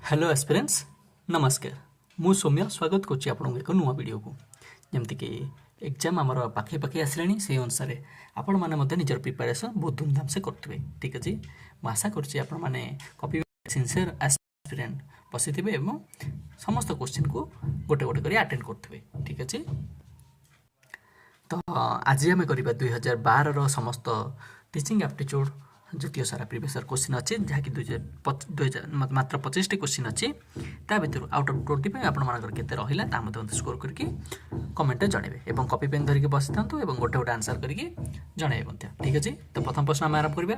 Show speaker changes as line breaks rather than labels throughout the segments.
Hello aspirants नमस्कार मु सौम्य स्वागत करुच्ची आपन एक नुआ वीडियो को जमती कि एग्जाम आमर पाखे पाखे आसलानी से अनुसार आपण मैंने निजर प्रिपेरेसन बहुत धूमधाम से करेंगे। ठीक अच्छे मुझे आशा करुच्ची आपण मैंने कॉपी सिंसियर एस्पिरेंट बसी थे और समस्त क्वेश्चन को गोटे गोटे कर अटेंड करेंगे। ठीक अच्छे तो आज आम करवा 2012 समस्त टीचिंग एप्टीट्यूड द्वितीय सारा प्रीवियस क्वेश्चन अच्छे जहाँकि 2000 मात्र 25 क्वेश्चन अच्छी ता भर आउट ऑफ 25 आपर केते रहा स्कोर करके कमेंट जनइबे और कॉपी पेन धरिकी बसी था गोटे गोटे आंसर करके जनइबे। ठीक अच्छे तो प्रथम प्रश्न आम आरंभ करवा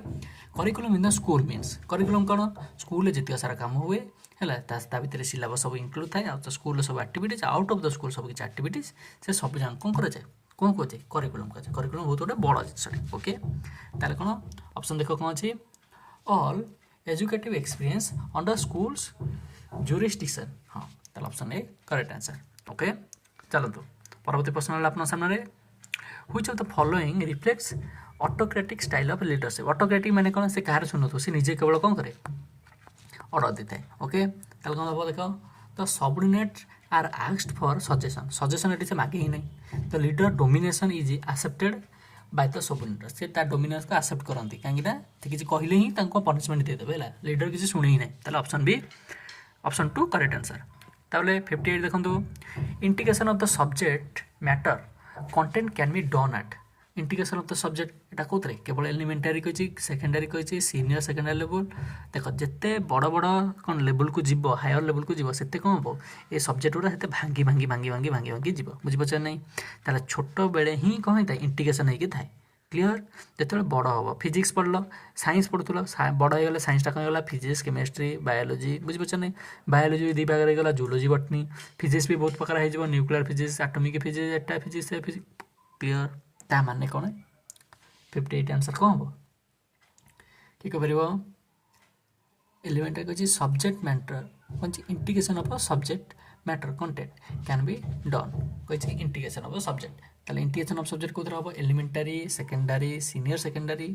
curriculum in the school means curriculum कौन स्कूल जितक सारा काम हुए है भितर सिलेबस सब इनक्लूड थाए स्कूल सब activities out of the school सब किसी एक्टिविटीज से सब जाक कौन कराए कौन कहे करिकुलम कहे करिकुलम बहुत गोटे बड़ जिन ओके ताले कौन ऑप्शन देख कौन अच्छी all educative experience under schools jurisdiction हाँ ताले option A correct answer. Okay चलतु परवर्ती प्रश्न आप सामने which of the following reflects autocratic style of leadership autocratic माने कौन से कहार सुनो सी निजे केवल कौन करे ऑर्डर दी थाए। ओके ताले कौन हम देख the subordinate are asked for suggestion suggestion ये मागे ही नहीं the leader domination is accepted by the subordinate से डोमिनेशन को एक्सेप्ट करती कहीं किसी कहले ही पनिशमेंट देदेवे है लीडर किसी शुणे ही ना option b option 2 correct answer. ताहले 58 देखो indication of the subject matter content can be done at indication of the subject एटा कौन केवल एलिमेंटारी कही सेकेंडरी कही सीनियर सेकेंडरी लेवल देख जिते बड़ बड़ कौन लेवल को जीव हायर लेवल को जीव से कौन हम ये सब्जेक्ट गुड़ा से भांगी भांगी भांगी भांगी भांगी भांगी जीव बुझीपार नहीं ताहले छोट बेले ही कौन होता है इंडिकेशन होगी थाए क्लीयर जो बड़ हम फिजिक्स पढ़ल साइंस पढ़ुल बड़ हो साइंसटा कौन होगा फिजिक्स केमिस्ट्री बायोलोजी बुझीपार नहीं बायोलोजी दी भाग गला जूलोजी बटनी फिजिक्स भी बहुत प्रकार हो न्यूक्लियर फिजिक्स एटॉमिक फिजिक्स एटा फिजिक्स क्लीयर ता माने कौन 58 आंसर कौन हम कि कह एलिमेंट कही सब्जेक्ट मैटर कौन indication of subject matter content can be done कही इंडिकेशन ऑफ सब्जेक्ट ताले इंडिकेशन ऑफ सब्जेक्ट कौन हम एलिमेंटारी सेकेंडरी सीनियर सेकेंडरी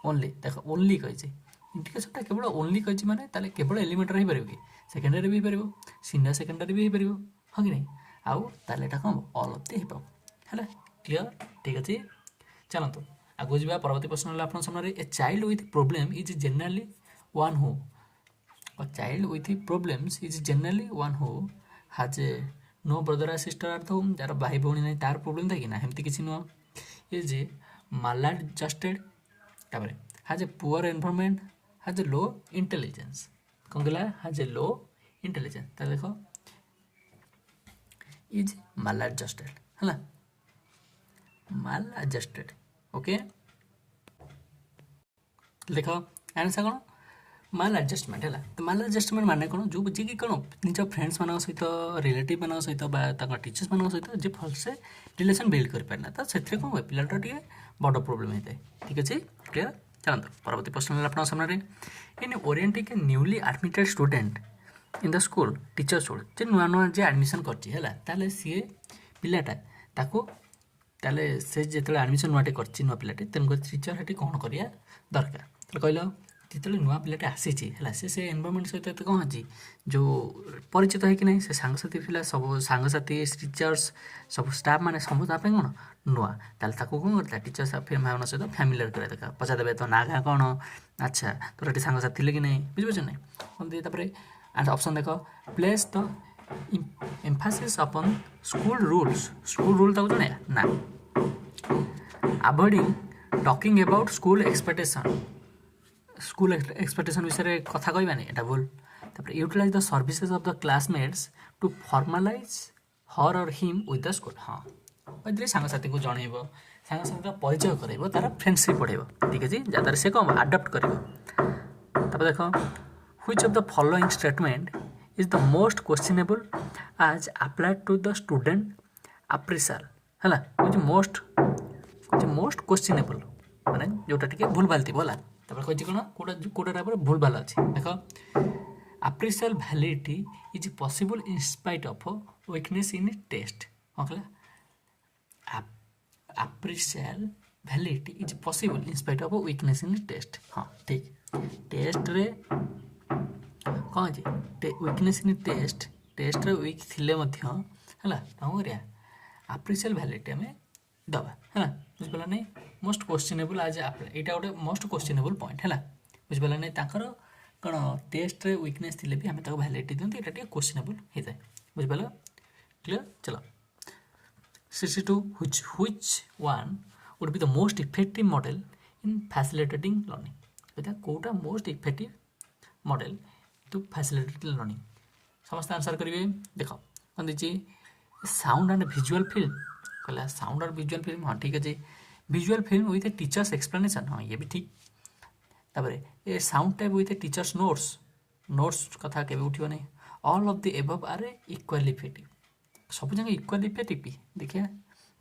ओनली देख ओनली कही इंडिकेशन केवल ओनली कही माने ताले केवल एलिमेंटारी हो कि सेकेंडरी भी हो सीनियर सेकेंडरी भी हो हाँ कि नहीं आउ ताले एटा कौन ऑल ऑफ दी है क्लीयर। ठीक अच्छे चलते आगू जा परवर्ती प्रश्न आप सामने a child with problem is generally one who child with problems is generally one who has a no brother or sister or the home जार भाई भौणी नहीं तार प्रोब्लेम था कि ना एमती किसी नुह इज ए मालाडजस्टेड तापर हाज ए पुअर एनवायरनमेंट हाज ए लो इंटेलिजेंस कौन कहला हाज ए लो इंटेलिजेंस देख इज मालाडजस्टेड है माल एडजस्टेड। ओके देख आंसर कौन माल एडजस्टमेंट है तो माल एडजस्टमेंट माने कौन जो जी कि कौन निज फ्रेंड्स मान सहित रिलेटिव मान सहित टीचर्स मान सहित जी भलसे रिलेसन बिल्ड कर पारना तो से कौन हुए पिलाटा टे बड़ प्रोब्लेम होता है। ठीक अच्छे क्लीयर चलते परवर्ती प्रश्न आप सामने in orienting a newly admitted student in the school teacher should जे नुआ नुआ जे एडमिशन कर सी पिलाटा ताको ताले से जो आडमिशन नुआटे कर नुआ पिलाटे तेणुक टीचर हेटी कौन करिया दरकार कहल जो नुआ पिलाटे आसी से एनवायरनमेंट सहित कौन अच्छी जो परिचित है कि नहीं से सांगसाथी पिला सब सांगसाथी टीचर्स सब स्टाफ मैंने सब कौन नुआ ताले कौन करता टीचर्स मान सहित फैमिलियर कर देखा पचा देवे तो ना गाँ कौन अच्छा तोर ये सांगसाथी कि नहीं बुझीपार नहीं ऑप्शन देख प्लेस द एम्फासिस अपन स्कूल रूल तक जन ना avoiding talking about school expectation विषय कथा कहबानी एटा भूल utilise the services of the classmates to formalise her or him with the school हाँ कहते सांगसाथी को जनइब सांगसाथी परिचय कर तार फ्रेंडशिप बढ़ेब। ठीक अच्छे जहाँद्वारा से कौन आडप्ट कर देख which of the following statement is the most questionable आज अप्लाइड टू द स्टूडेंट अप्रिसाल है मोस्ट क्वेश्चनेबल माने जोटा टिके भूल भाल थी बोला कही कौन कौटा भूल भाल अच्छे देख appraisal validity is possible in spite of weakness in test हाँ कहला appraisal validity is possible in spite of weakness in test हाँ ठीक टेस्ट रे कौन जे वीकनेस इन टेस्ट वीक थिले मध्य है कौन करिया आप्रिशियल वैलिडिटी आम दबा है बुझिपारा नहीं मोस्ट क्वेश्चनेबल आज यहाँ गोटे मोस्ट क्वेश्चनेबल पॉइंट है बुझिपारा नहीं ताकर कौन टेस्ट वीकनेस थिले भी आम वैलिडिटी दिखते यहाँ टे क्वेश्चनेबल होता है बुझिपारा क्लियर चलो 62 which one would be the most effective model in facilitating learning कहता कोटा most effective model to facilitate learning समस्त आंसर करेंगे देख कौन दीजिए साउंड एंड विजुअल फिल्म कहला साउंड और विजुअल फिल्म हाँ ठीक है visual film with a teacher's explanation हाँ ये भी ठीक तापर a sound type with a teacher's notes कथा के उठो नहीं all of the above are equally effective सब जगह इक्वाली इफेक्टिव भी देखिए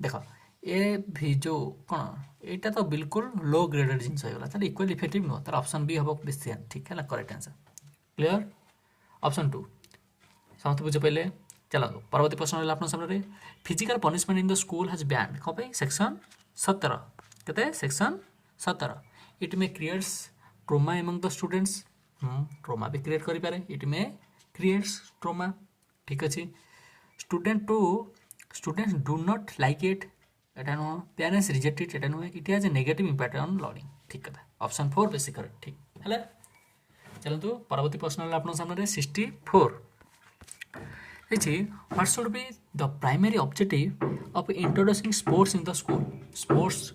देख ए भी जो कौन एटा तो बिल्कुल लो ग्रेडेड जिनस होगा ताले इक्वाली इफेक्टिव नुह तार ऑप्शन बी हम बेसी ठीक है करेक्ट आंसर क्लियर ऑप्शन 2 समस्त बुझे पहले चलो परवर्ती प्रश्न है आप सामने physical punishment in the school has banned कौन पे सेक्शन 17 कहते section 17 it may creates trauma among the students trauma भी क्रिएट करि पारे इट मे क्रिएट्स ट्रोमा ठीक अच्छे students do not like it एटा नुह पेरेंट्स रिजेक्ट इट एटा नुह it has a negative impact on learning ठीक कथा ऑप्शन 4 बेसी करेक्ट ठीक है चलतु परवर्ती प्रश्न है आप सामने 64 what should be the primary objective of introducing sports in the school sports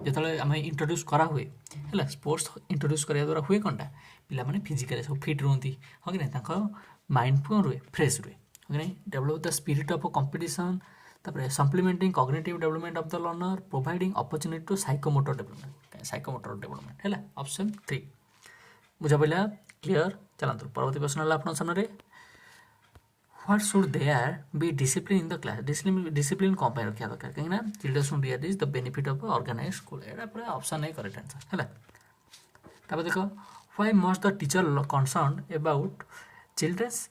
जो आम इंट्रोड्यूस करा हुए है स्पोर्ट्स इंट्रोड्यूस करने द्वारा हुए कौनटा पिला माने फिजिकली सब फिट रुहति हाँ कि नहीं माइंड कौन रुए फ्रेश रुए हाँ कि develop the spirit of competition तापर supplementing cognitive development of the learner providing opportunity to psychomotor development है ऑप्शन 3 बुझा पड़ा क्लियर चलतु परवर्ती प्रश्न है आप सामने what should there be discipline in the class discipline कौन पर रखा दरकार कहीं children should realise the benefit of organise school यहाँ पूरा ऑप्शन है करेक्ट आंसर है तापर देख why must the teacher concern about childrens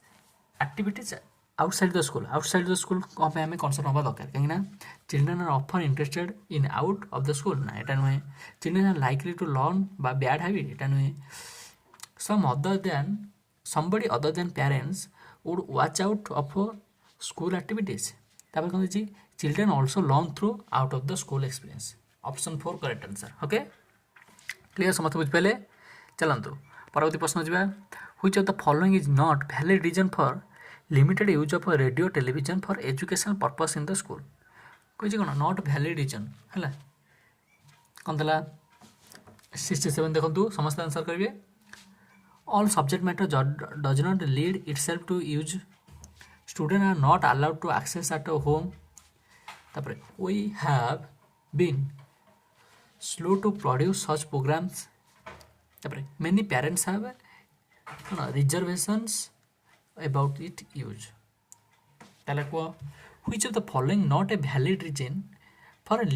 activities outside the school कौन पे हमें कंसर्न हवा दरकार कहीं children are often interested in out of the school ना यहाँ नुहे children are likely to learn बा बैड हैबिट यहाँ नुहे somebody other than parents would watch out of school activities तापर कौन जी children also learn through out of the school experience option 4 correct answer okay clear समस्त बुझिपारे चलतु परवर्ती प्रश्न जावा which of the following is not valid reason for limited use of radio television for educational purpose in the school कही कौन not valid reason है कौन था 67 देखो समस्त आंसर करेंगे all subject matter does not lead itself to use students are not allowed to access at a home तापर we have been slow to produce such programs तापर many parents have reservations about its use ताले को which of the following not a valid reason for a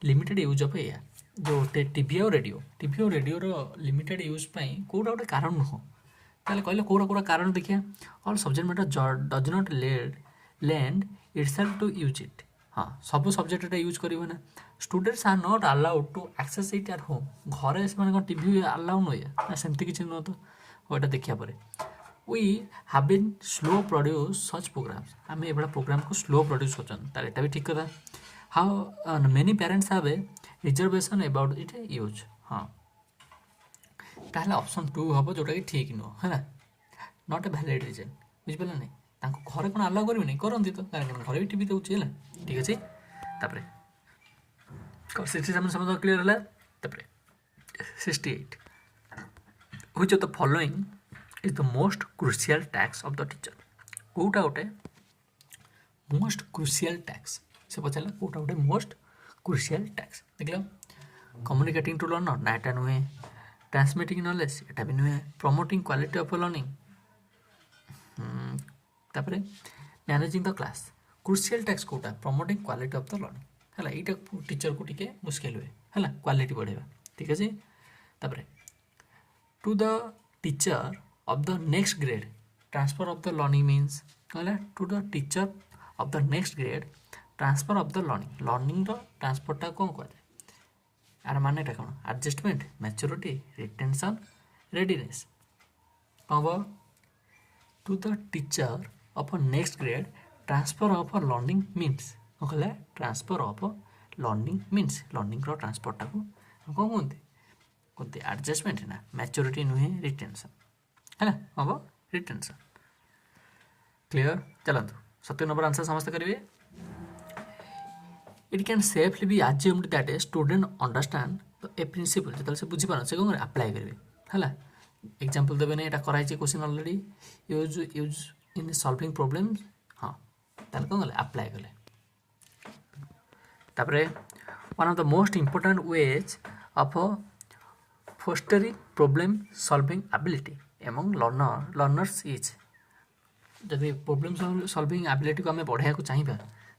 limited use of a जो TV और radio limited use कौटा गोटे कारण नुह ताले कहले कौटा कारण देखिए all subject matter does not lend itself to use it हाँ सब सब्जेक्ट यूज करेंगे ना students are not allowed to access it at home घरे से टीवी अलाउ नुहे ना सेमती किसी नुह तो वोटा देखा we have been slow produce such programmes आम ये प्रोग्राम को स्लो प्रोड्यूस कर भी ठीक कथा how many parents have a reservation about it use हाँ ताहले ऑप्शन 2 हम जोटा कि ठीक नुह है नॉट ए वैलिड रीजन बुझिपारे ना घरे कौन अलाउ करेंगे करती तो घरे भी टीवी दूसरी है ठीक अच्छे तापर 67 समझ क्लीयर है 68 which of the following is the most crucial tasks of the teacher कौटा गोटे मोस्ट क्रुशियल टैक्स से पचारा कौटा गोटे मोस्ट क्रुशियल टैक्स देख लो कम्युनिकेटिंग टू लर्नर ना यहाँ नुहे ट्रांसमिटिंग नॉलेज यहाँ भी नुहे प्रमोटिंग क्वालिटी ऑफ लर्निंग तापर managing the class crucial tasks कौटा promoting quality of the learning है यहाँ टीचर को टिके मुस्किल हुए है क्वालिटी बढ़ेगा ठीक अच्छे तापर to the teacher of the next grade transfer of the learning means कहला to the teacher of the next grade transfer of the learning ट्रांसफरटा कौन कहुए यार मानेटा कौन एडजस्टमेंट मैच्योरिटी रिटेंशन रेडीनेस कौन हम to the teacher of next grade transfer of learning means कौन कहला transfer of learning means learning transfer टाक कौन कहते एडजस्टमेंट ना मैच्योरिटी नुहे रिटेंशन है हम रिटेंशन क्लियर चलतु 70 नंबर आंसर समस्त करेंगे it can safely be assumed that a student understand a principle जो से बुझीपार से कौन अप्लाई करेंगे है एग्जांपल देवे ना यहाँ कराई question already use use in solving problems हाँ ताल कौन कले अप्लाई कले तापरे one of the most important ways of fostering problem solving ability among learners is जब प्रॉब्लम सॉल्विंग एबिलिटी को आम बढ़ाया चाहिए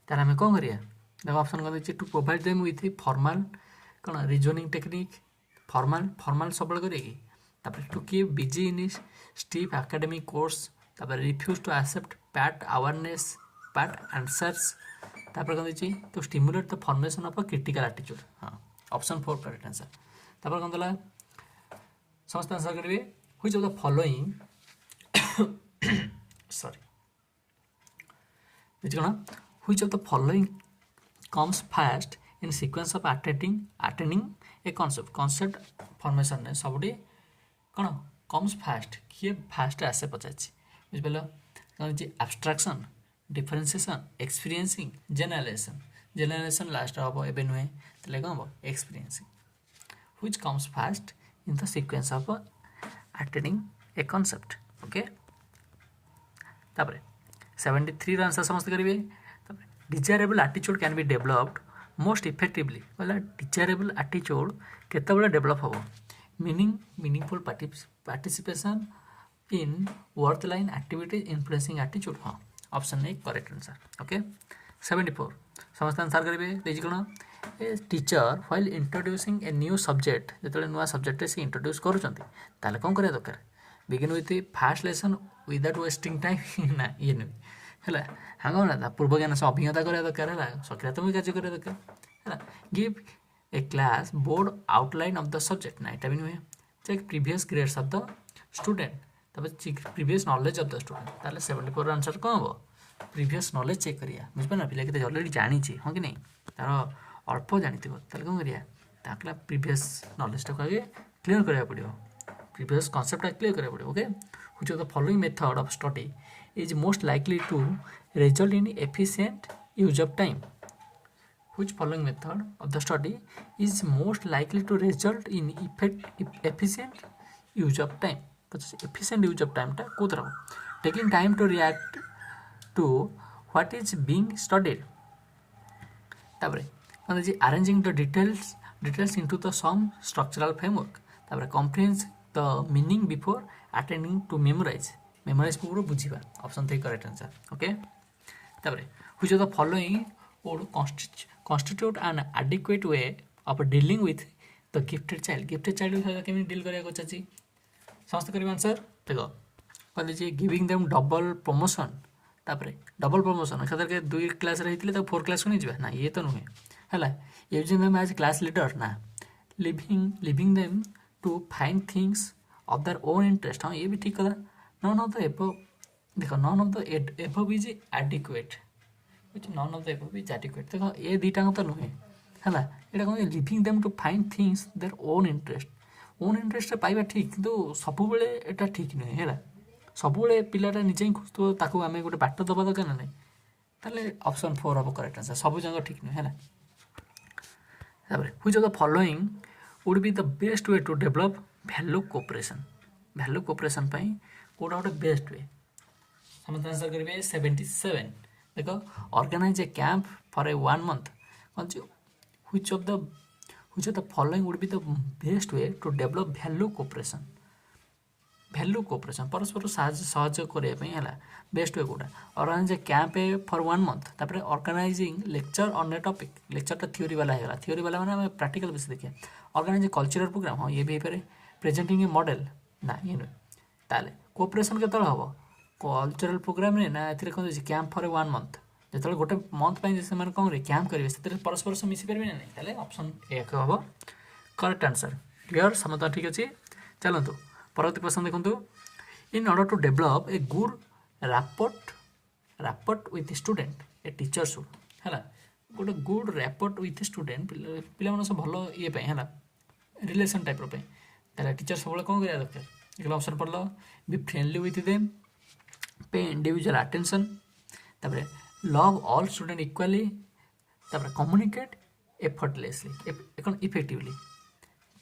तार आम कौन करिया देखो ऑप्शन कर दीजिए to provide them with formal कौन रिजनिंग टेक्निक फॉर्मल सब करेगी तापर to keep busy in stiff academic course तापर refuse to accept pat awareness pat answers तापर कौन दीजिए to stimulate the formation of a critical attitude हाँ ऑप्शन 4 करेक्ट आंसर तापर कौन दला समस्त आंसर करेंगे which of the following sorry कौन which of the following comes first in sequence of attaining a concept formation ने सबुठी कौन comes first किए फास्ट आसे पचाची बुझिपाल कौन abstraction differentiation experiencing generalization last हम एबे नुहे तले कौन हम experiencing which comes first in the sequence of attaining a concept okay तापरे 73 रा आंसर समस्त करिवे desirable attitude can be developed most effectively बोला डिजायरेबल एटीट्यूड केतबेले डेवलप हम meaningful participation in worthwhile activities influencing attitude हाँ option A correct answer okay 74 समस्त answer करेंगे देखिए कौन a teacher while introducing a new subject जो नुआ सब्जेक्ट से इंट्रोड्यूस करें कौन करा दरकार begin with first lesson without wasting time ना ये नुह है हाँ कौन ना पूर्व ज्ञान से अभिज्ञता करा दरकार है सकारात्मक कार्य करा दरकार है give a class board outline of the subject ना यहाँ भी नुहे check previous grades of the student तब previous knowledge of the student ताले 74 आंसर कौन हम प्रीवियस नॉलेज चेक करिया बुझिपार पिला के ऑलरेडी जानी हाँ कि नहीं तार अल्प जानी ताले कौन करिया ताकला प्रीवियस नॉलेज टाक आगे क्लीयर करा पड़ो प्रीवियस कॉन्सेप्ट क्लीयर करा पड़ो okay which of the following method of study is most likely to result in efficient use of time which following method of the study is most likely to result in efficient use of time efficient use of time ta को तरह taking time to react to what is being studied तापरे कौन जी arranging the details into the some structural framework तापरे comprehend the meaning before attempting to memorize पूरा बुझा option 3 correct answer okay तापरे which of the following would constitute an adequate way of dealing with the gifted child केमी deal करा चाहिए समस्त कर answer देखो कह दीजिए गिविंग देम डबल प्रमोशन तापरे डबल प्रमोशन एखाद के 2 क्लास रही 4 क्लास को नहीं जाए ना ये तो नुहे है using them as class leader ना leaving them to find things of their own interest हाँ ये भी ठीक कदा none of the above देखो none of the above is adequate which none of the above is adequate देखो ये दीटा तो नुहे है ये कौन leaving them to find things their own interest पाइबा ठीक किंतु सब बेले एटा ठीक नुहे है सब बेले पिलाटा निजे ही खोजो ताकू आम गोटे बाट दबा दरकार ना ताले ऑप्शन 4 हम करेक्ट आंसर सब जगह ठीक नुहे है which of the following would be the best way to develop value cooperation पाई कोटा गोटे बेस्ट वे समस्त आंसर करेंगे 77 देखो organize a camp for a 1 month कौन which of the following would be the best way to develop value cooperation परस्पर सहयोग करने बेस्ट वे कोटा organize a camp for 1 month तापर organizing lecture on a topic lecture theory वाला है theory वाला मैंने प्रैक्टिकल बेस देखिए ऑर्गेनाइज ए कल्चरल प्रोग्राम हाँ ये भी पारे प्रेजेंटिंग ए मॉडल ना ये नुहे ताले कोऑपरेशन के हम कल्चरल प्रोग्राम रे ना ए कौन कैंप फॉर 1 मंथ जो गोटे मंथ से कौन कैंप करेंगे परस्पर से मिसी पारे ना ऑप्शन 1 हम करेक्ट आंसर क्लियर समझ ठीक अच्छे चलतु परवर्ती प्रश्न देखो in order to develop a good rapport with student a teacher should है गोटे गुड रैपोर्ट विथ स्टूडेंट पिला सब भल ये है रिलेसन टाइप टीचर सब कौन करा दरकार एक ऑप्शन पढ़ल बी फ्रेंडली विथ देम पे इंडिविजुअल अटेंशन तापर लव ऑल स्टूडेंट इक्वाली तापर कम्युनिकेट एफर्टलेसली कौन इफेक्टिवली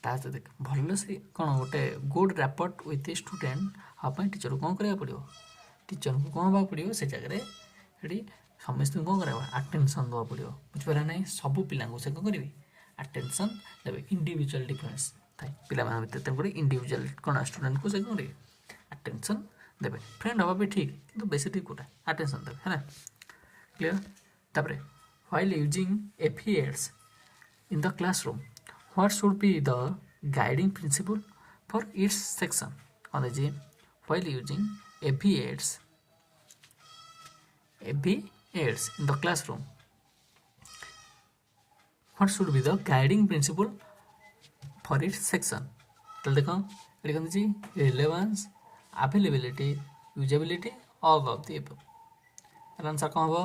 देख भल से कौन गोटे गुड रैपोर्ट विथ स्टूडेंट हाँ टीचर को कौन करा पड़ो टीचर को कौन हाँ पड़ो से जगह समस्त कौन करा अटेंशन देवा पड़ो बुझिपारा ना सब पिला से कौन करेंगे अटेंशन देवे इंडिविजुअल डिफरेंस थाए पिला तेणुक इंडिविजुअल कौन स्टूडेंट को से कौन करेंगे अटेंशन देवे फ्रेंड हवा भी ठीक किंतु बेसी ठीक कोटा अटेंशन देवे है क्लियर तापर while using AV aids in the classroom what should be the guiding principle for its section कौन जी while using AV aids in the classroom what should be the guiding principle for its section तो देखो ये कहते जी relevance availability usability all of the above answer कौन हो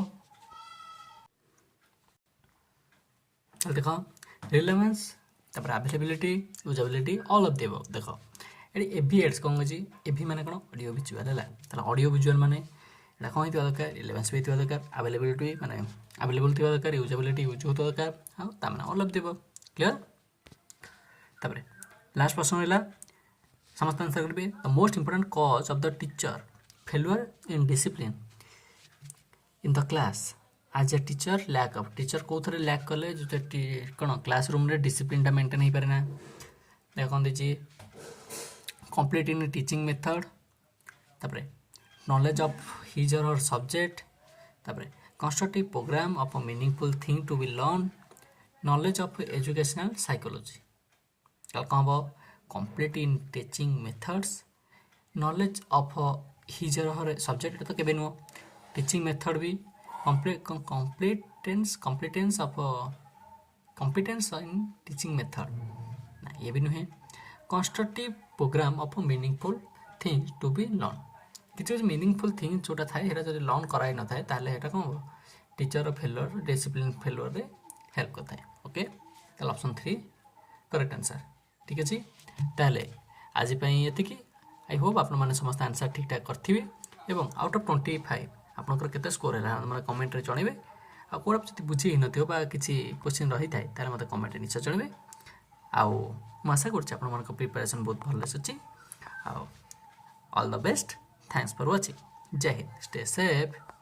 तो देखो relevance तापर availability usability all of the above देखो ये एबीएड्स कौन जी एबी माने कौन ऑडियो विजुअल है ताला ऑडियो विजुअल माने एटा कौन होता दरकार रिलेवेंस भी होता दरकार अवेलेबिलिटी माने अवेलेबल थी दरकार यूजेबिलिटी यूज होता दरकार हाँ तार ऑल ऑफ देव क्लियर तापर लास्ट प्रश्न रहा समस्त आंसर करेंगे the most important cause of the teacher failure in discipline in the class आज a teacher lack of teacher कौ थे लैक कले जो कौन क्लासरूम रे डिसिप्लिन मेंटेन हो पारे ना देख दीजिए कंप्लीट इन टीचिंग मेथड तापर knowledge of his or her subject तापर constructive program of a meaningful thing to be learned knowledge of educational psychology कल कौन हम complete in teaching methods knowledge of his or her subject तो केबे नुह teaching method भी competence of competence in teaching method ना ये भी नुहे constructive program of a meaningful thing to be learned किसी मीनिंगफुल थिंग जोटा थाए हेरा जब लर्न कराई न थाए ताले हेटा कौन हो टीचर फेलुअर डिसिप्लिन फेलुअर रे हेल्प करता है ओके ताले ऑप्शन 3 करेक्ट आंसर ठीक अछि ताले आज पई एतिकी आई होप आपन माने समस्त आंसर ठीक ठाक करथिबे एवं आउट ऑफ 25 आपनकर केते स्कोर हैला हमरा कमेंट रे जणेबे आ कोरा जति बुझी हि नथियो बा किछि क्वेश्चन रही थाए ताले मते कमेंट रे निश्चय जणेबे आ म आशा करछि आपन मानक प्रिपरेशन बहुत भल अछि आ all the best Thanks for watching. Jai Hind. Stay safe.